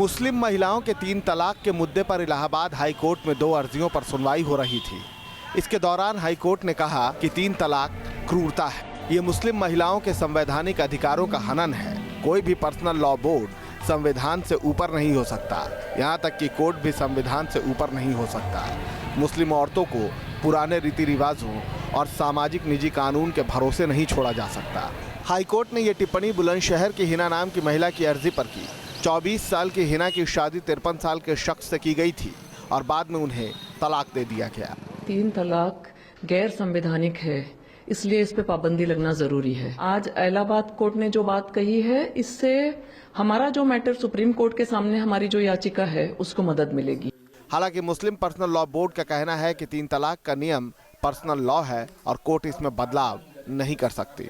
मुस्लिम महिलाओं के 3 तलाक के मुद्दे पर इलाहाबाद हाई कोर्ट में 2 अर्जियों पर सुनवाई हो रही थी। इसके दौरान हाई कोर्ट ने कहा कि 3 तलाक क्रूरता है, ये मुस्लिम महिलाओं के संवैधानिक अधिकारों का हनन है। कोई भी पर्सनल लॉ बोर्ड संविधान से ऊपर नहीं हो सकता, यहाँ तक कि कोर्ट भी संविधान से ऊपर नहीं हो सकता। मुस्लिम औरतों को पुराने रीति रिवाजों और सामाजिक निजी कानून के भरोसे नहीं छोड़ा जा सकता। हाई कोर्ट ने यह टिप्पणी बुलंदशहर की हिना नाम की महिला की अर्जी पर की। 24 साल की हिना की शादी 53 साल के शख्स से की गई थी और बाद में उन्हें तलाक दे दिया गया। 3 तलाक गैर संवैधानिक है, इसलिए इस पे पाबंदी लगना जरूरी है। आज इलाहाबाद कोर्ट ने जो बात कही है, इससे हमारा जो मैटर सुप्रीम कोर्ट के सामने हमारी जो याचिका है उसको मदद मिलेगी। हालांकि मुस्लिम पर्सनल लॉ बोर्ड का कहना है कि 3 तलाक का नियम पर्सनल लॉ है और कोर्ट इसमें बदलाव नहीं कर सकती।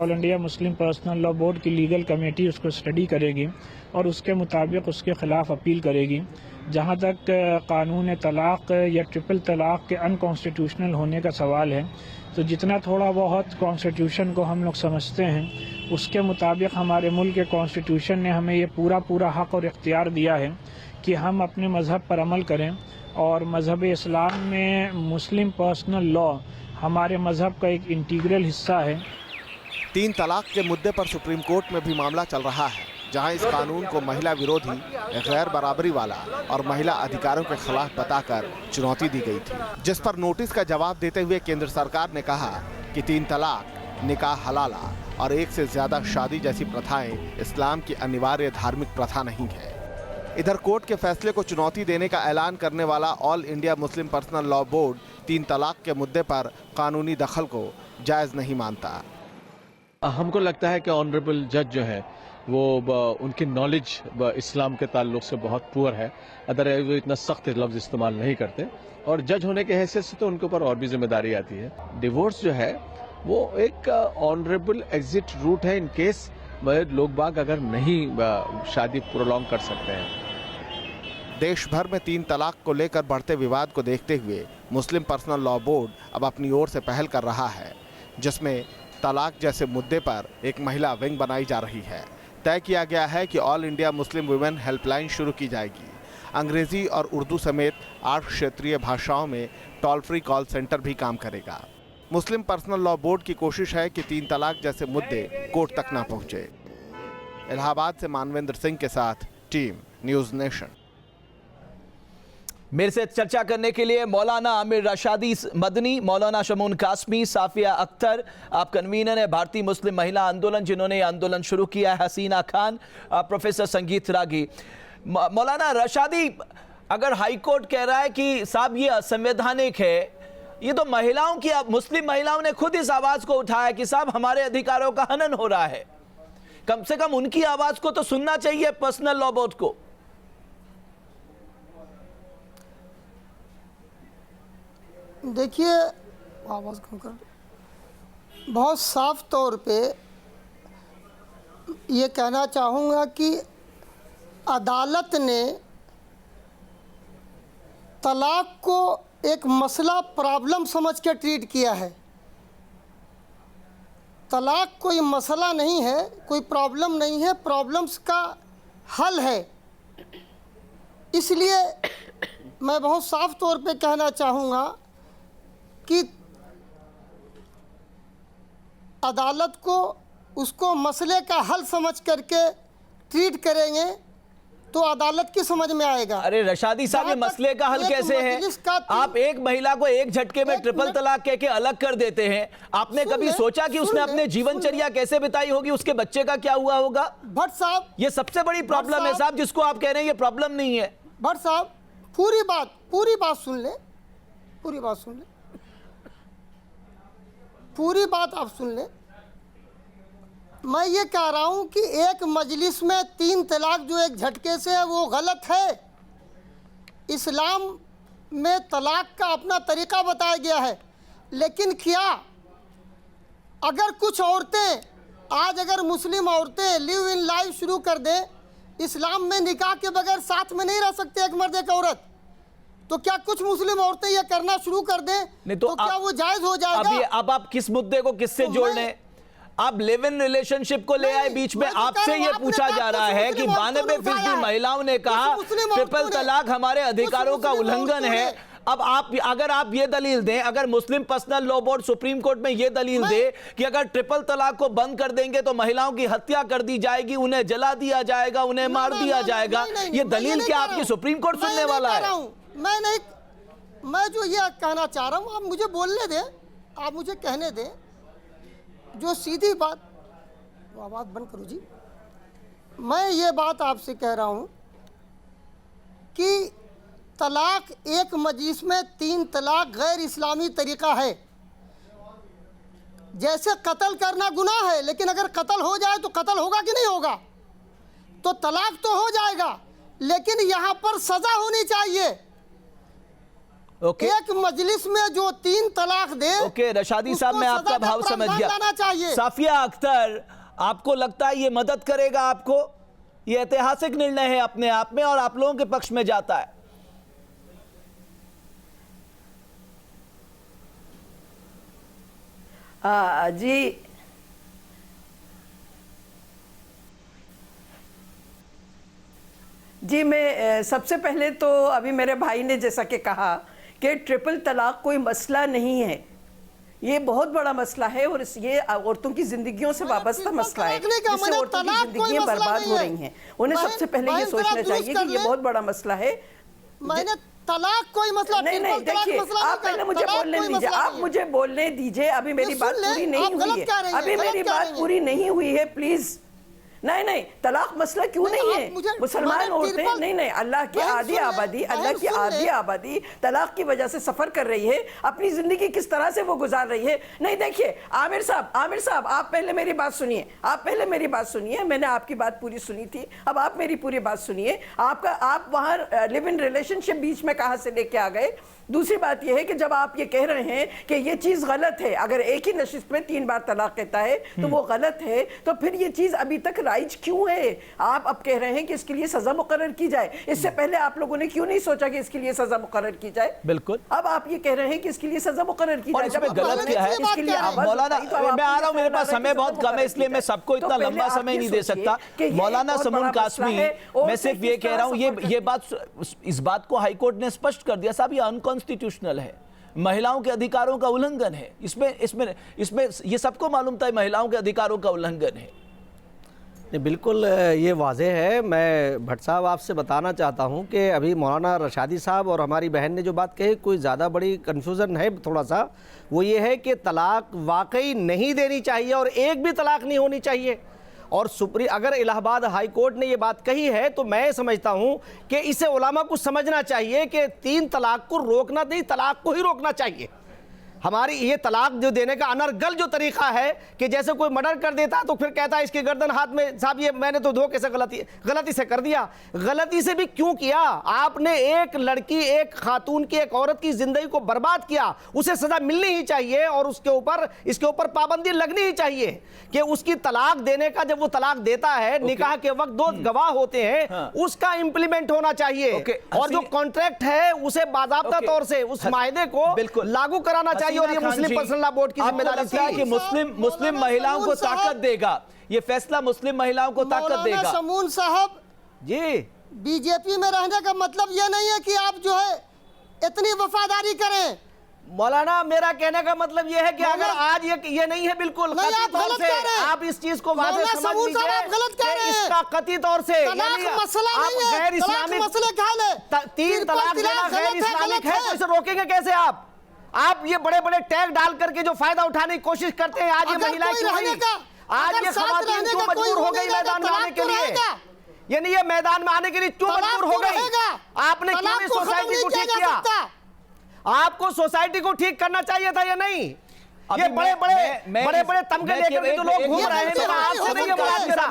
All India Muslim personal law board की लीगल कमेटी उसको स्टडी करेगी और उसके मुताबिक उसके खिलाफ अपील करेगी। जहां तक कानून तलाक या ट्रिपल तलाक के अनकॉन्स्टिट्यूशनल होने का सवाल है, तो जितना थोड़ा बहुत कॉन्स्टिट्यूशन को हम लोग समझते हैं, उसके मुताबिक हमारे मुल्क के कॉन्स्टिट्यूशन ने हमें ये पूरा हक और इख्तियार दिया है कि हम अपने मज़हब पर अमल करें। और मज़हब इस्लाम में मुस्लिम पर्सनल लॉ हमारे मज़हब का एक इंटीग्रल हिस्सा है। 3 तलाक के मुद्दे पर सुप्रीम कोर्ट में भी मामला चल रहा है, जहां इस कानून को महिला विरोधी, गैर बराबरी वाला और महिला अधिकारों के खिलाफ बताकर चुनौती दी गई थी, जिस पर नोटिस का जवाब देते हुए केंद्र सरकार ने कहा कि 3 तलाक, निकाह हलाला और एक से ज्यादा शादी जैसी प्रथाएं इस्लाम की अनिवार्य धार्मिक प्रथा नहीं है। इधर कोर्ट के फैसले को चुनौती देने का ऐलान करने वाला all India Muslim personal law board 3 तलाक के मुद्दे पर कानूनी दखल को जायज नहीं मानता। हमको लगता है कि ऑनरेबल जज जो है वो उनकी नॉलेज इस्लाम के ताल्लुक से बहुत पुअर है, अदरवाइज वो इतना सख्त लफ्ज इस्तेमाल नहीं करते। और जज होने के हैसियत से तो उनके ऊपर और भी जिम्मेदारी आती है। डिवोर्स जो है वो एक ऑनरेबल एग्जिट रूट है इन केस लोग बाग अगर नहीं शादी प्रोलॉन्ग कर सकते हैं। देश भर में 3 तलाक को लेकर बढ़ते विवाद को देखते हुए मुस्लिम पर्सनल लॉ बोर्ड अब अपनी ओर से पहल कर रहा है, जिसमें तलाक जैसे मुद्दे पर एक महिला विंग बनाई जा रही है। तय किया गया है कि all India Muslim women helpline शुरू की जाएगी। अंग्रेजी और उर्दू समेत 8 क्षेत्रीय भाषाओं में टोल फ्री कॉल सेंटर भी काम करेगा। मुस्लिम पर्सनल लॉ बोर्ड की कोशिश है कि 3 तलाक जैसे मुद्दे कोर्ट तक ना पहुंचे। इलाहाबाद से मानवेंद्र सिंह के साथ टीम न्यूज़ नेशन। मेरे से चर्चा करने के लिए मौलाना आमिर रशादी मदनी, मौलाना शमून कासमी, साफिया अख्तर, आप कन्वीनर है भारतीय मुस्लिम महिला आंदोलन जिन्होंने ये आंदोलन शुरू किया है, हसीना खान, प्रोफेसर संगीत रागी। मौलाना रशादी, अगर हाई कोर्ट कह रहा है कि साहब ये असंवैधानिक है, ये तो महिलाओं की, मुस्लिम महिलाओं ने खुद इस आवाज को उठाया कि साहब हमारे अधिकारों का हनन हो रहा है, कम से कम उनकी आवाज को तो सुनना चाहिए पर्सनल लॉ बोर्ड को। देखिए, आवाज़ कम कर, बहुत साफ तौर पे ये कहना चाहूँगा कि अदालत ने तलाक को एक मसला, प्रॉब्लम समझ के ट्रीट किया है। तलाक कोई मसला नहीं है, कोई प्रॉब्लम नहीं है, प्रॉब्लम्स का हल है। इसलिए मैं बहुत साफ तौर पे कहना चाहूँगा कि अदालत को उसको मसले का हल समझ करके ट्रीट करेंगे तो अदालत की समझ में आएगा। अरे रशादी साहब, ये मसले का हल कैसे है? आप एक महिला को एक झटके में ट्रिपल तलाक कह के अलग कर देते हैं। आपने कभी सोचा कि उसने अपने जीवनचर्या कैसे बिताई होगी, उसके बच्चे का क्या हुआ होगा? भट्ट साहब, ये सबसे बड़ी प्रॉब्लम है साहब, जिसको आप कह रहे हैं ये प्रॉब्लम नहीं है। भट्ट साहब, पूरी बात सुन ले, पूरी बात सुन ले, पूरी बात आप सुन ले। मैं ये कह रहा हूँ कि एक मजलिस में 3 तलाक जो एक झटके से है वो गलत है। इस्लाम में तलाक का अपना तरीका बताया गया है, लेकिन क्या अगर कुछ औरतें, आज अगर मुस्लिम औरतें लिव इन लाइफ शुरू कर दें, इस्लाम में निकाह के बगैर साथ में नहीं रह सकते एक मर्द एक औरत, तो क्या कुछ मुस्लिम औरतें ये करना शुरू कर दें नहीं तो क्या वो जायज हो जाएगा? अब आप किस मुद्दे को किससे जोड़ रहे हैं? आप लिव इन रिलेशनशिप को ले आए बीच में। मैं तो कह आपसे रहा हूं, ये आपने पूछा बात जा तो रहा है कि मुस्लिम औरतों ने 92% उठाया है। महिलाओं ने कहा मुस्लिम ट्रिपल औरतों ने- तलाक हमारे अधिकारों का मुस्लिम उल्लंघन औरतों है। ने- अब अगर आप ये दलील दें, अगर Muslim personal law board supreme court में ये दलील दे कि अगर ट्रिपल तलाक को बंद कर देंगे तो महिलाओं की हत्या कर दी जाएगी, उन्हें जला दिया जाएगा, उन्हें मार दिया जाएगा, ये दलील क्या आपकी सुप्रीम कोर्ट सुनने वाला है? मैं जो ये कहना चाह रहा हूं, आप मुझे बोलने दें, आप मुझे कहने दें। जो सीधी बात, वो आवाज बंद करो जी। मैं ये बात आपसे कह रहा हूं कि तलाक एक मजलिस में 3 तलाक गैर इस्लामी तरीका है। जैसे कत्ल करना गुनाह है, लेकिन अगर कत्ल हो जाए तो कत्ल होगा कि नहीं होगा? तो तलाक तो हो जाएगा, लेकिन यहां पर सजा होनी चाहिए। ओके, एक मजलिस में जो 3 तलाक दे, ओके रशादी साहब, उसको मैं सजा आपका का भाव समझ प्रावधान लाना गया। चाहिए। साफिया अख्तर, आपको लगता है ये मदद करेगा आपको? ये ऐतिहासिक निर्णय है अपने आप में और आप लोगों के पक्ष में जाता है। जी जी, मैं सबसे पहले तो अभी मेरे भाई ने जैसा कि कहा कि ट्रिपल तलाक कोई मसला नहीं है, ये बहुत बड़ा मसला है और ये औरतों की जिंदगियों से वाबस्ता मसला है, जिससे औरतों की जिंदगियां बर्बाद हो रही हैं। उन्हें सबसे पहले ये सोचना चाहिए कि ये बहुत बड़ा मसला है। मैंने तलाक कोई मसला नहीं नहीं, देखिए आप पहले मुझे बोलने दीजिए, आप मुझे बोलने दीजिए। अभी मेरी बात पूरी नहीं हुई है, अभी मेरी बात पूरी नहीं हुई है, प्लीज। नहीं नहीं, तलाक मसला क्यों नहीं है? मुसलमान औरतें नहीं नहीं, अल्लाह की आधी आबादी, अल्लाह की आधी आबादी तलाक की वजह से सफर कर रही है। अपनी जिंदगी किस तरह से वो गुजार रही है? नहीं देखिए आमिर साहब आप पहले मेरी बात सुनिए, आप पहले मेरी बात सुनिए। मैंने आपकी बात पूरी सुनी थी, अब आप मेरी पूरी बात सुनिए। आप वहां लिव इन रिलेशनशिप बीच में कहां से लेके आ गए? दूसरी बात यह है कि जब आप ये कह रहे हैं कि ये चीज गलत है, अगर एक ही नशिस्त में 3 बार तलाक कहता है तो वो गलत है, तो फिर ये चीज अभी तक राइज क्यों है? आप अब कह रहे हैं कि इसके लिए सजा मुकर्रर की जाए, इससे पहले आप लोगों ने क्यों नहीं सोचा कि इसके लिए सजा मुकर्रर की जाए? बिल्कुल, अब आप ये कह रहे हैं कि इसके लिए सजा मुकर्रर की जाए। जब गलत क्या है इसके लिए मौलाना, मैं आ रहा हूं, मेरे पास समय बहुत कम है इसलिए मैं सबको इतना लंबा समय नहीं दे सकता। मौलाना समून कासमी, मैं सिर्फ ये कह रहा हूं, ये बात, इस बात को हाईकोर्ट ने स्पष्ट कर दिया साहब, ये अनकॉन्स्टिट्यूशनल है, महिलाओं के अधिकारों का उल्लंघन है। इसमें ये सबको मालूम था महिलाओं के अधिकारों का उल्लंघन है। नहीं, बिल्कुल ये वाज़ेह है। मैं भट्ट साहब आपसे बताना चाहता हूं कि अभी मौलाना रशादी साहब और हमारी बहन ने जो बात कही, कोई ज़्यादा बड़ी कन्फ्यूज़न है थोड़ा सा, वो ये है कि तलाक वाकई नहीं देनी चाहिए और एक भी तलाक नहीं होनी चाहिए। और अगर इलाहाबाद हाई कोर्ट ने ये बात कही है तो मैं समझता हूं कि इसे उलामा को समझना चाहिए कि 3 तलाक को रोकना नहीं, तलाक को ही रोकना चाहिए। हमारी ये तलाक जो देने का अनर्गल जो तरीका है कि जैसे कोई मर्डर कर देता तो फिर कहता है इसकी गर्दन हाथ में, साहब ये मैंने तो धोखे से गलती से कर दिया। गलती से भी क्यों किया? आपने एक लड़की, एक खातून की, एक औरत की जिंदगी को बर्बाद किया, उसे सजा मिलनी ही चाहिए और इसके ऊपर पाबंदी लगनी ही चाहिए कि उसकी तलाक देने का, जब वो तलाक देता है निकाह के वक्त 2 गवाह होते हैं, उसका इंप्लीमेंट होना चाहिए और जो कॉन्ट्रैक्ट है उसे बाकायदा तौर से उस मायदे को लागू कराना चाहिए। और ये मुस्लिम पर्सनल लॉ बोर्ड की जिम्मेदारी थी कि मुस्लिम महिलाओं को ताकत देगा, ये फैसला मुस्लिम महिलाओं को ताकत देगा। समून साहब जी, बीजेपी में रहने का मतलब ये नहीं है कि आप जो है इतनी वफादारी करें। मौलाना, मेरा कहने का मतलब ये है कि अगर आज ये नहीं है, बिल्कुल नहीं, आप गलत कह रहे हैं। आप इस चीज को वाज़ेह समझ लीजिए, आप गलत कह रहे हैं। इसका कतई तौर से तलाक मसला नहीं है, गैर इस्लामिक मसले क्या है? 3 तलाक देना गैर इस्लामिक है तो इसे रोकेंगे कैसे आप ये बड़े बड़े टैग डाल करके जो फायदा उठाने की कोशिश करते हैं। आज ये महिलाएं क्यों हुई, आज ये खवातीन क्यों मजबूर हो गई मैदान में आने के लिए? यानी ये मैदान में आने के लिए क्यों मजबूर हो गई? आपने क्यों इस सोसाइटी को ठीक किया? आपको सोसाइटी को ठीक करना चाहिए था या नहीं? ये बड़े तमगे लेकर जो लोग घूम रहे हैं,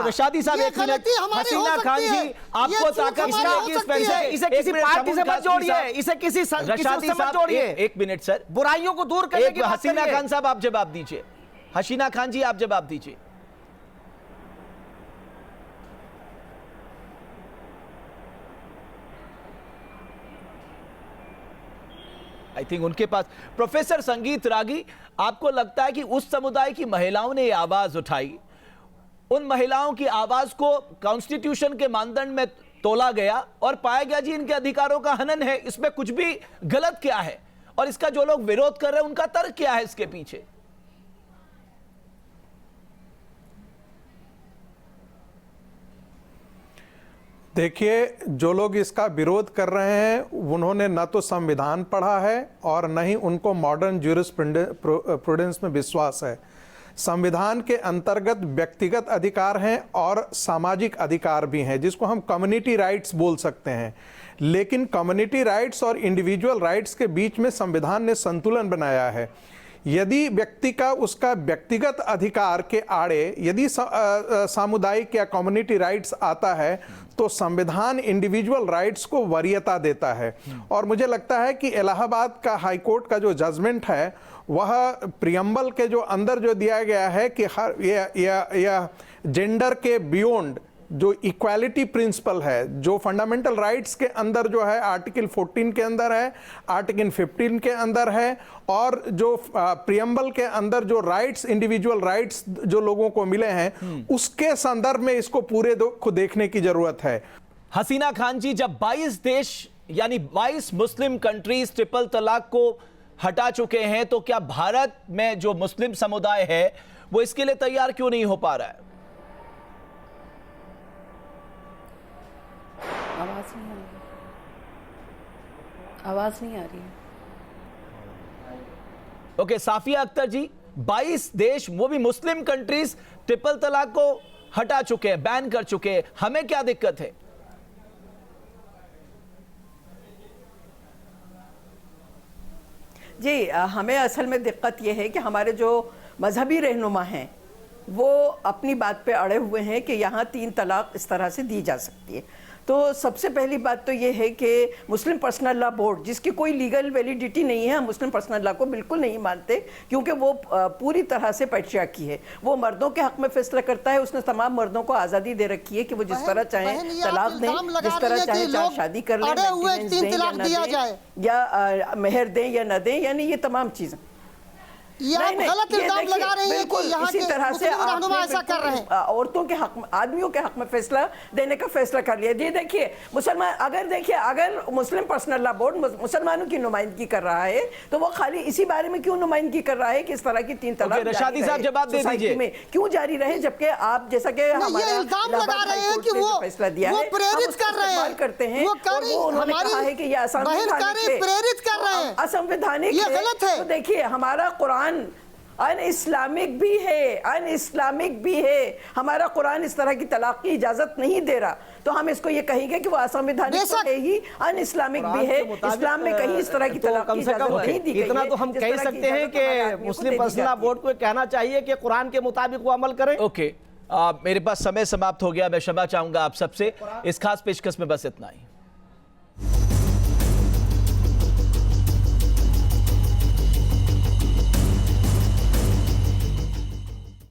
रशादी साहब एक मिनट, हसीना खान जी आपको ताकत मिलेगी इस पैसे, इसे किसी पार्टी से मत जोड़िए, इसे किसी रशादी साहब जोड़िए। एक मिनट सर, बुराइयों को दूर करने की बात हसीना करिए। खान साहब आप जवाब दीजिए, हसीना खान जी आप जवाब दीजिए। आई थिंक उनके पास। प्रोफेसर संगीत रागी, आपको लगता है कि उस समुदाय की महिलाओं ने ये आवाज उठाई, उन महिलाओं की आवाज को कॉन्स्टिट्यूशन के मानदंड में तोला गया और पाया गया जी इनके अधिकारों का हनन है, इसमें कुछ भी गलत क्या है, और इसका जो लोग विरोध कर रहे हैं उनका तर्क क्या है इसके पीछे? देखिए, जो लोग इसका विरोध कर रहे हैं उन्होंने न तो संविधान पढ़ा है और न ही उनको मॉडर्न ज्यूरिस्प्रूडेंस में विश्वास है। संविधान के अंतर्गत व्यक्तिगत अधिकार हैं और सामाजिक अधिकार भी हैं, जिसको हम कम्युनिटी राइट्स बोल सकते हैं। लेकिन कम्युनिटी राइट्स और इंडिविजुअल राइट्स के बीच में संविधान ने संतुलन बनाया है। यदि व्यक्ति का उसका व्यक्तिगत अधिकार के आड़े यदि सामुदायिक या कम्युनिटी राइट्स आता है तो संविधान इंडिविजुअल राइट्स को वरीयता देता है। और मुझे लगता है कि इलाहाबाद का हाई कोर्ट का जो जजमेंट है वह प्रियम्बल के जो अंदर जो दिया गया है कि यह जेंडर के बियॉन्ड जो इक्वालिटी प्रिंसिपल है, जो फंडामेंटल राइट्स के अंदर जो है आर्टिकल 14 के अंदर है, आर्टिकल 15 के अंदर है, और जो प्रियम्बल के अंदर जो राइट्स, इंडिविजुअल राइट्स जो लोगों को मिले हैं उसके संदर्भ में इसको पूरे को देखने की जरूरत है। हसीना खान जी, जब 22 देश यानी 22 मुस्लिम कंट्रीज ट्रिपल तलाक को हटा चुके हैं, तो क्या भारत में जो मुस्लिम समुदाय है वो इसके लिए तैयार क्यों नहीं हो पा रहा है? आवाज नहीं आ रही है। ओके, साफिया अख्तर जी, 22 देश वो भी मुस्लिम कंट्रीज ट्रिपल तलाक को हटा चुके हैं, बैन कर चुके हैं, हमें क्या दिक्कत है? जी, हमें असल में दिक्कत यह है कि हमारे जो मजहबी रहनुमा हैं वो अपनी बात पे अड़े हुए हैं कि यहाँ 3 तलाक इस तरह से दी जा सकती है। तो सबसे पहली बात तो ये है कि मुस्लिम पर्सनल लॉ बोर्ड, जिसकी कोई लीगल वैलिडिटी नहीं है, हम मुस्लिम पर्सनल लॉ को बिल्कुल नहीं मानते क्योंकि वो पूरी तरह से पैट्रियार्की है। वो मर्दों के हक में फैसला करता है, उसने तमाम मर्दों को आज़ादी दे रखी है कि वो जिस तरह चाहे तलाक दें, जिस तरह चाहे शादी कर लें, या मेहर दें या न दें, यानी ये तमाम चीज़ें। ये आप गलत इल्जाम लगा रहे हैं कि यहाँ के मुस्लिम रहनुमा ऐसा कर रहे हैं। औरतों के हक में, आदमियों के हक में फैसला देने का फैसला कर लिया। जी देखिए, मुसलमान अगर मुस्लिम पर्सनल लॉ बोर्ड मुसलमानों की नुमाइंदगी कर रहा है तो वो खाली इसी बारे में क्यों नुमाइंदगी कर रहा है कि इस तरह की 3 तलाक रशादी साहब जवाब दे दीजिए में क्यों जारी रहे, जबकि आप जैसा कि हमारा इल्जाम लगा रहे हैं कि वो फैसला दिया है, प्रेरित कर रहे हैं, करते हैं, उन्होंने कहा है कि ये प्रेरित कर रहे हैं, असंवैधानिक ये गलत है। तो देखिए, हमारा कुरान अन इस्लामिक भी है, अन इस्लामिक भी है। हमारा कुरान इस तरह की तलाक की इजाजत नहीं दे रहा, तो हम इसको ये कहेंगे कि वो असंवैधानिक तो है ही, अन इस्लामिक भी है। इस्लाम में कहीं इस तरह की तलाक की इजाजत नहीं दी गई है। इतना तो हम कह सकते हैं कि मुस्लिम पर्सनल लॉ बोर्ड को कहना चाहिए कि कुरान के मुताबिक वो अमल करें। ओके, मेरे पास समय समाप्त हो गया, मैं क्षमा चाहूंगा आप सबसे। इस खास पेशकश में बस इतना ही।